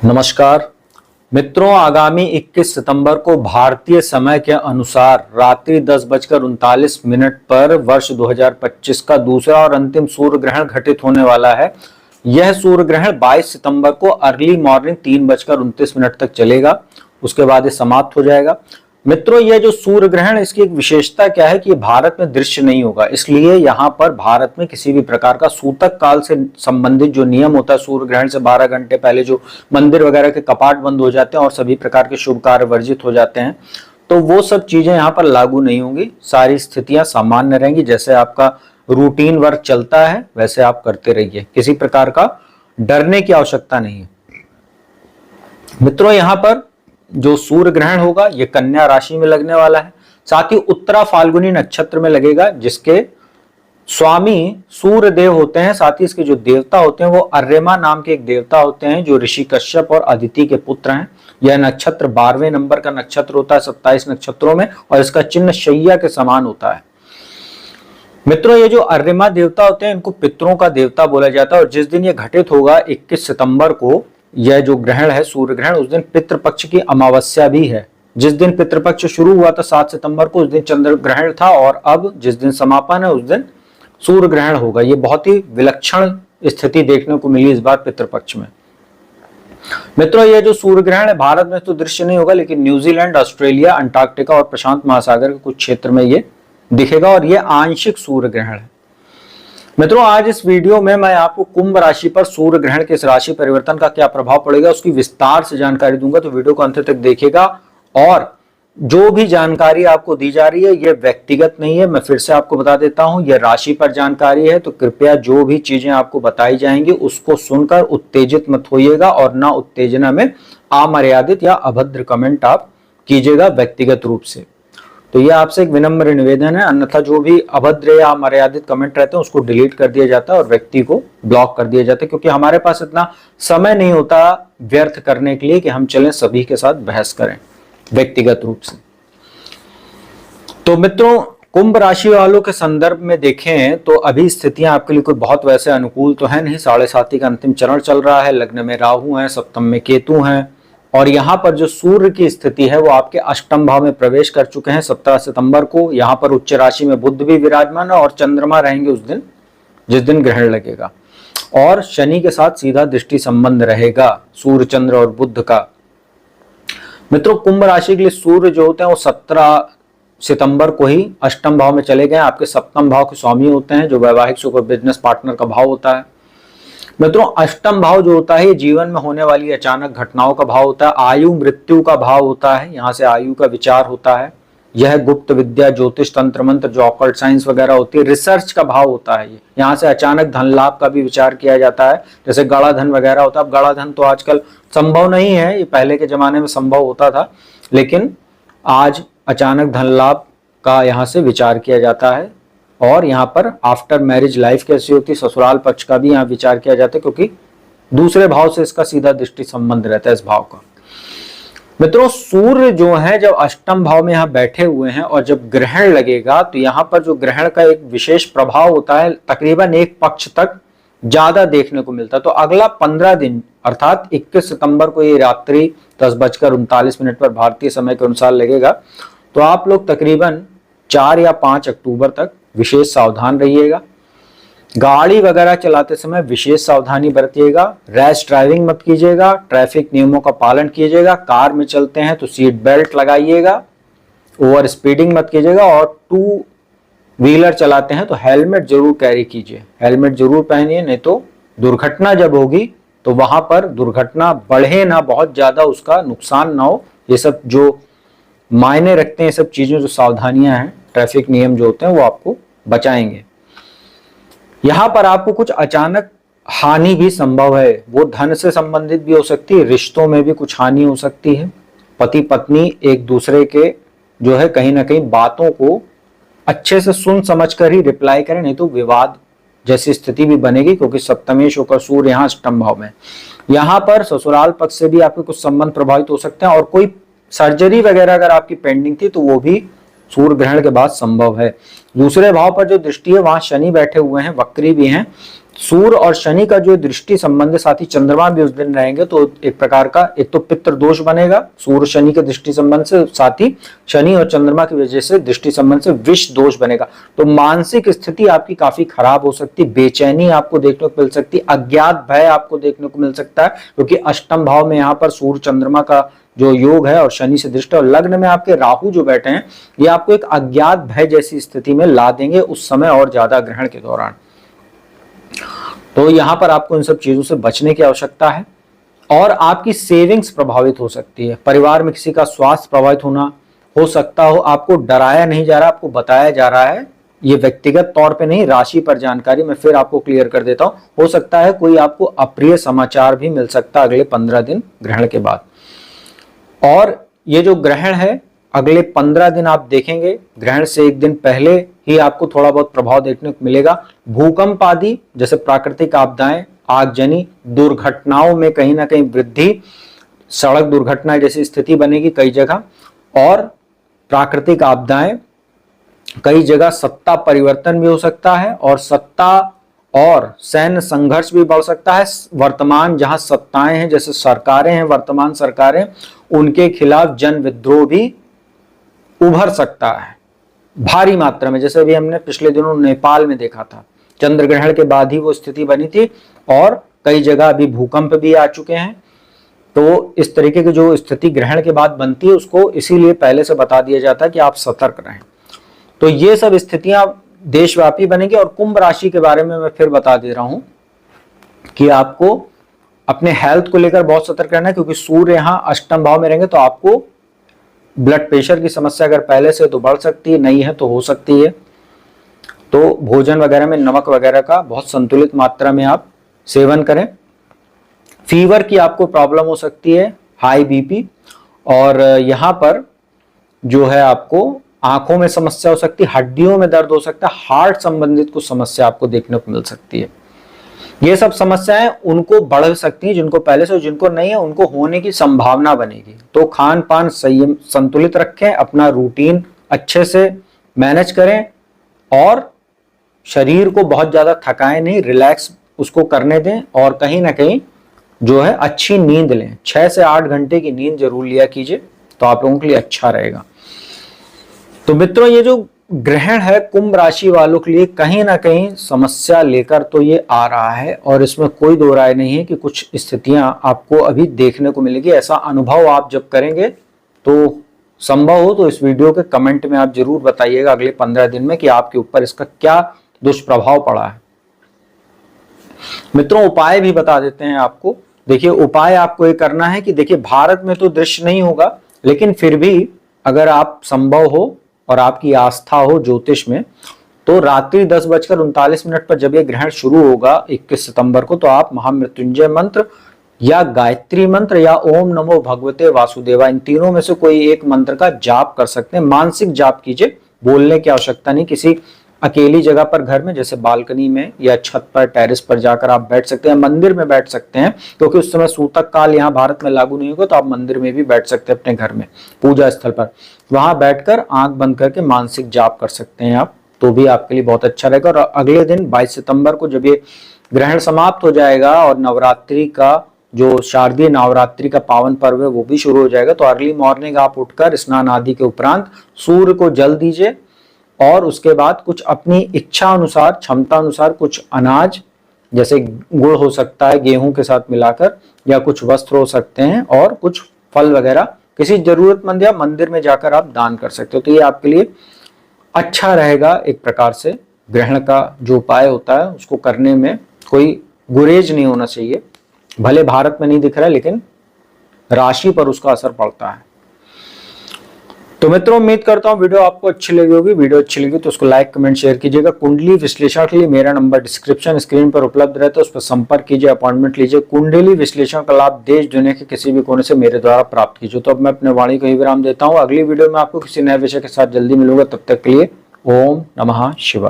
नमस्कार मित्रों, आगामी 21 सितंबर को भारतीय समय के अनुसार रात्रि 10:39 पर वर्ष 2025 का दूसरा और अंतिम सूर्य ग्रहण घटित होने वाला है। यह सूर्य ग्रहण 22 सितंबर को अर्ली मॉर्निंग 3:29 तक चलेगा, उसके बाद ये समाप्त हो जाएगा। मित्रों, यह जो सूर्य ग्रहण, इसकी एक विशेषता क्या है कि ये भारत में दृश्य नहीं होगा, इसलिए यहाँ पर भारत में किसी भी प्रकार का सूतक काल से संबंधित जो नियम होता है, सूर्य ग्रहण से 12 घंटे पहले जो मंदिर वगैरह के कपाट बंद हो जाते हैं और सभी प्रकार के शुभ कार्य वर्जित हो जाते हैं, तो वो सब चीजें यहाँ पर लागू नहीं होंगी। सारी स्थितियां सामान्य रहेंगी, जैसे आपका रूटीन वर्क चलता है वैसे आप करते रहिए, किसी प्रकार का डरने की आवश्यकता नहीं है। मित्रों, यहाँ पर जो सूर्य ग्रहण होगा ये कन्या राशि में लगने वाला है, साथ ही उत्तरा फाल्गुनी नक्षत्र में लगेगा, जिसके स्वामी सूर्य देव होते हैं। साथ ही इसके जो देवता होते हैं वो अर्यमा नाम के एक देवता होते हैं, जो ऋषि कश्यप और अदिति के पुत्र हैं। यह नक्षत्र 12वें नंबर का नक्षत्र होता है 27 नक्षत्रों में, और इसका चिन्ह शैया के समान होता है। मित्रों, ये जो अर्यमा देवता होते हैं इनको पितरों का देवता बोला जाता है, और जिस दिन ये घटित होगा 21 सितंबर को, यह जो ग्रहण है सूर्य ग्रहण, उस दिन पितृपक्ष की अमावस्या भी है। जिस दिन पितृपक्ष शुरू हुआ था 7 सितंबर को, उस दिन चंद्र ग्रहण था, और अब जिस दिन समापन है उस दिन सूर्य ग्रहण होगा। ये बहुत ही विलक्षण स्थिति देखने को मिली इस बार पितृपक्ष में। मित्रों, ये जो सूर्य ग्रहण है भारत में तो दृश्य नहीं होगा, लेकिन न्यूजीलैंड, ऑस्ट्रेलिया, अंटार्कटिका और प्रशांत महासागर के कुछ क्षेत्र में ये दिखेगा, और ये आंशिक सूर्य ग्रहण है। मित्रों, आज इस वीडियो में मैं आपको कुंभ राशि पर सूर्य ग्रहण के इस राशि परिवर्तन का क्या प्रभाव पड़ेगा उसकी विस्तार से जानकारी दूंगा, तो वीडियो को अंत तक देखिएगा। और जो भी जानकारी आपको दी जा रही है ये व्यक्तिगत नहीं है, मैं फिर से आपको बता देता हूं, यह राशि पर जानकारी है, तो कृपया जो भी चीजें आपको बताई जाएंगी उसको सुनकर उत्तेजित मत होइएगा, और ना उत्तेजना में अमर्यादित या अभद्र कमेंट आप कीजिएगा व्यक्तिगत रूप से। तो ये आपसे एक विनम्र निवेदन है, अन्यथा जो भी अभद्र या अमर्यादित कमेंट रहते हैं उसको डिलीट कर दिया जाता है और व्यक्ति को ब्लॉक कर दिया जाता है, क्योंकि हमारे पास इतना समय नहीं होता व्यर्थ करने के लिए कि हम चलें सभी के साथ बहस करें व्यक्तिगत रूप से। तो मित्रों, कुंभ राशि वालों के संदर्भ में देखें तो अभी स्थितियां आपके लिए कोई बहुत वैसे अनुकूल तो है नहीं। 7.5 का अंतिम चरण चल रहा है, लग्न में राहु है, सप्तम में केतु हैं, और यहाँ पर जो सूर्य की स्थिति है वो आपके अष्टम भाव में प्रवेश कर चुके हैं 17 सितंबर को। यहाँ पर उच्च राशि में बुध भी विराजमान है, और चंद्रमा रहेंगे उस दिन जिस दिन ग्रहण लगेगा, और शनि के साथ सीधा दृष्टि संबंध रहेगा सूर्य, चंद्र और बुध का। मित्रों, कुंभ राशि के लिए सूर्य जो होते हैं वो 17 सितंबर को ही अष्टम भाव में चले गए। आपके सप्तम भाव के स्वामी होते हैं, जो वैवाहिक सुख और बिजनेस पार्टनर का भाव होता है। मित्रों, अष्टम भाव जो होता है जीवन में होने वाली अचानक घटनाओं का भाव होता है, आयु मृत्यु का भाव होता है, यहाँ से आयु का विचार होता है। यह गुप्त विद्या, ज्योतिष, तंत्र मंत्र, जो ऑकल्ट साइंस वगैरह होती है, रिसर्च का भाव होता है। यहाँ से अचानक धन लाभ का भी विचार किया जाता है, जैसे गड़ा धन वगैरह होता है। अब गड़ा धन तो आजकल संभव नहीं है, ये पहले के जमाने में संभव होता था, लेकिन आज अचानक धन लाभ का यहाँ से विचार किया जाता है। और यहाँ पर आफ्टर मैरिज लाइफ कैसी होती है, ससुराल पक्ष का भी यहाँ विचार किया जाता है, क्योंकि दूसरे भाव से इसका सीधा दृष्टि संबंध रहता है इस भाव का। मित्रों, सूर्य जो है जब अष्टम भाव में यहाँ बैठे हुए हैं, और जब ग्रहण लगेगा तो यहाँ पर जो ग्रहण का एक विशेष प्रभाव होता है, तकरीबन एक पक्ष तक ज्यादा देखने को मिलता है। तो अगला 15 दिन अर्थात 21 सितंबर को ये रात्रि 10:39 पर भारतीय समय के अनुसार लगेगा, तो आप लोग तकरीबन 4 या 5 अक्टूबर तक विशेष सावधान रहिएगा। गाड़ी वगैरह चलाते समय विशेष सावधानी बरतिएगा, रैश ड्राइविंग मत कीजिएगा, ट्रैफिक नियमों का पालन कीजिएगा। कार में चलते हैं तो सीट बेल्ट लगाइएगा, ओवर स्पीडिंग मत कीजिएगा, और 2 व्हीलर चलाते हैं तो हेलमेट जरूर कैरी कीजिए, हेलमेट जरूर पहनिए, नहीं तो दुर्घटना जब होगी तो वहां पर दुर्घटना बढ़े ना, बहुत ज्यादा उसका नुकसान ना हो। ये सब जो मायने रखते हैं, सब चीजें जो सावधानियां हैं, ट्रैफिक नियम जो होते हैं वो आपको बचाएंगे। यहाँ पर आपको कुछ अचानक हानि भी संभव है, वो धन से संबंधित भी हो सकती है, रिश्तों में भी कुछ हानि हो सकती है। पति पत्नी एक दूसरे के जो है कहीं ना कहीं बातों को अच्छे से सुन समझ कर ही रिप्लाई करें, नहीं तो विवाद जैसी स्थिति भी बनेगी, क्योंकि सप्तमेश होकर सूर्य यहाँ अष्टम भाव में। यहाँ पर ससुराल पक्ष से भी आपके कुछ संबंध प्रभावित हो सकते हैं, और कोई सर्जरी वगैरह अगर आपकी पेंडिंग थी तो वो भी सूर्य ग्रहण के बाद संभव है। दूसरे भाव पर जो दृष्टि है वहां शनि बैठे हुए हैं, वक्री भी हैं, सूर्य और शनि का जो दृष्टि संबंध है, साथ ही चंद्रमा भी उस दिन रहेंगे, तो एक प्रकार का एक तो पितृ दोष बनेगा सूर्य शनि के दृष्टि संबंध से, साथ ही शनि और चंद्रमा की वजह से दृष्टि संबंध से विष दोष बनेगा। तो मानसिक स्थिति आपकी काफी खराब हो सकती, बेचैनी आपको देखने को मिल सकती, अज्ञात भय आपको देखने को मिल सकता है, क्योंकि अष्टम भाव में यहाँ पर सूर्य चंद्रमा का जो योग है और शनि से दृष्टि, और लग्न में आपके राहु जो बैठे हैं, ये आपको एक अज्ञात भय जैसी स्थिति में ला देंगे उस समय और ज्यादा ग्रहण के दौरान। तो यहां पर आपको इन सब चीजों से बचने की आवश्यकता है। और आपकी सेविंग्स प्रभावित हो सकती है, परिवार में किसी का स्वास्थ्य प्रभावित होना हो सकता हो। आपको डराया नहीं जा रहा, आपको बताया जा रहा है, ये व्यक्तिगत तौर पे नहीं, राशि पर जानकारी मैं फिर आपको क्लियर कर देता हूं। हो सकता है कोई आपको अप्रिय समाचार भी मिल सकता है अगले 15 दिन ग्रहण के बाद। और ये जो ग्रहण है अगले 15 दिन आप देखेंगे, ग्रहण से एक दिन पहले ही आपको थोड़ा बहुत प्रभाव देखने को मिलेगा। भूकंप आदि जैसे प्राकृतिक आपदाएं, आगजनी, दुर्घटनाओं में कहीं ना कहीं वृद्धि, सड़क दुर्घटना जैसी स्थिति बनेगी कई जगह, और प्राकृतिक आपदाएं, कई जगह सत्ता परिवर्तन भी हो सकता है, और सत्ता और सैन्य संघर्ष भी बढ़ सकता है। वर्तमान जहां सत्ताएं हैं, जैसे सरकारें हैं, वर्तमान सरकारें, उनके खिलाफ जन विद्रोह भी उभर सकता है भारी मात्रा में, जैसे भी हमने पिछले दिनों नेपाल में देखा था। चंद्र ग्रहण के बाद ही वो स्थिति बनी थी, और कई जगह अभी भूकंप भी आ चुके हैं। तो इस तरीके की जो स्थिति ग्रहण के बाद बनती है, उसको इसीलिए पहले से बता दिया जाता है कि आप सतर्क रहें। तो ये सब स्थितियां देशव्यापी बनेगी। और कुंभ राशि के बारे में मैं फिर बता दे रहा हूं कि आपको अपने हेल्थ को लेकर बहुत सतर्क रहना है, क्योंकि सूर्य यहां अष्टम भाव में रहेंगे, तो आपको ब्लड प्रेशर की समस्या अगर पहले से तो बढ़ सकती है, नहीं है तो हो सकती है। तो भोजन वगैरह में नमक वगैरह का बहुत संतुलित मात्रा में आप सेवन करें। फीवर की आपको प्रॉब्लम हो सकती है, हाई बीपी, और यहाँ पर जो है आपको आंखों में समस्या हो सकती है, हड्डियों में दर्द हो सकता है, हार्ट संबंधित कुछ समस्या आपको देखने को मिल सकती है। ये सब समस्याएं उनको बढ़ सकती हैं जिनको पहले से, जिनको नहीं है उनको होने की संभावना बनेगी। तो खान पान संयम संतुलित रखें, अपना रूटीन अच्छे से मैनेज करें, और शरीर को बहुत ज्यादा थकाएं नहीं, रिलैक्स उसको करने दें, और कहीं ना कहीं जो है अच्छी नींद लें। 6 से 8 घंटे की नींद जरूर लिया कीजिए, तो आप लोगों के लिए अच्छा रहेगा। तो मित्रों, ये जो ग्रहण है कुंभ राशि वालों के लिए कहीं ना कहीं समस्या लेकर तो ये आ रहा है, और इसमें कोई दो राय नहीं है कि कुछ स्थितियां आपको अभी देखने को मिलेगी। ऐसा अनुभव आप जब करेंगे, तो संभव हो तो इस वीडियो के कमेंट में आप जरूर बताइएगा अगले 15 दिन में कि आपके ऊपर इसका क्या दुष्प्रभाव पड़ा है। मित्रों, उपाय भी बता देते हैं आपको। देखिए, उपाय आपको ये करना है कि देखिए, भारत में तो दृश्य नहीं होगा, लेकिन फिर भी अगर आप संभव हो और आपकी आस्था हो ज्योतिष में, तो रात्रि 10:39 पर जब ये ग्रहण शुरू होगा 21 सितंबर को, तो आप महामृत्युंजय मंत्र या गायत्री मंत्र या ओम नमो भगवते वासुदेवा, इन तीनों में से कोई एक मंत्र का जाप कर सकते हैं। मानसिक जाप कीजिए, बोलने की आवश्यकता नहीं। किसी अकेली जगह पर घर में, जैसे बालकनी में या छत पर, टेरेस पर जाकर आप बैठ सकते हैं, मंदिर में बैठ सकते हैं, क्योंकि उस समय सूतक काल यहाँ भारत में लागू नहीं होगा, तो आप मंदिर में भी बैठ सकते हैं अपने घर में, पूजा स्थल पर। वहां बैठकर आंख बंद करके मानसिक जाप कर सकते हैं आप, तो भी आपके लिए बहुत अच्छा रहेगा। और अगले दिन 22 सितंबर को जब ये ग्रहण समाप्त हो जाएगा और नवरात्रि का जो शारदीय नवरात्रि का पावन पर्व है वो भी शुरू हो जाएगा, तो अर्ली मॉर्निंग आप उठकर स्नान आदि के उपरांत सूर्य को जल दीजिए, और उसके बाद कुछ अपनी इच्छा अनुसार, क्षमता अनुसार कुछ अनाज, जैसे गुड़ हो सकता है गेहूं के साथ मिलाकर, या कुछ वस्त्र हो सकते हैं, और कुछ फल वगैरह किसी जरूरतमंद या मंदिर में जाकर आप दान कर सकते हो। तो ये आपके लिए अच्छा रहेगा। एक प्रकार से ग्रहण का जो उपाय होता है उसको करने में कोई गुरेज नहीं होना चाहिए। भले भारत में नहीं दिख रहा है, लेकिन राशि पर उसका असर पड़ता है। तो मित्रों, उम्मीद करता हूं वीडियो आपको अच्छी लगी होगी। वीडियो अच्छी लगी तो उसको लाइक, कमेंट, शेयर कीजिएगा। कुंडली विश्लेषण के लिए मेरा नंबर डिस्क्रिप्शन स्क्रीन पर उपलब्ध रहता है, उस पर संपर्क कीजिए, अपॉइंटमेंट लीजिए। कुंडली विश्लेषण का लाभ देश दुनिया के किसी भी कोने से मेरे द्वारा प्राप्त कीजिए। तो अब मैं अपने वाणी को ही विराम देता हूँ। अगली वीडियो में आपको किसी नए विषय के साथ जल्दी मिलूंगा। तब तक के लिए ओम नमः शिवाय।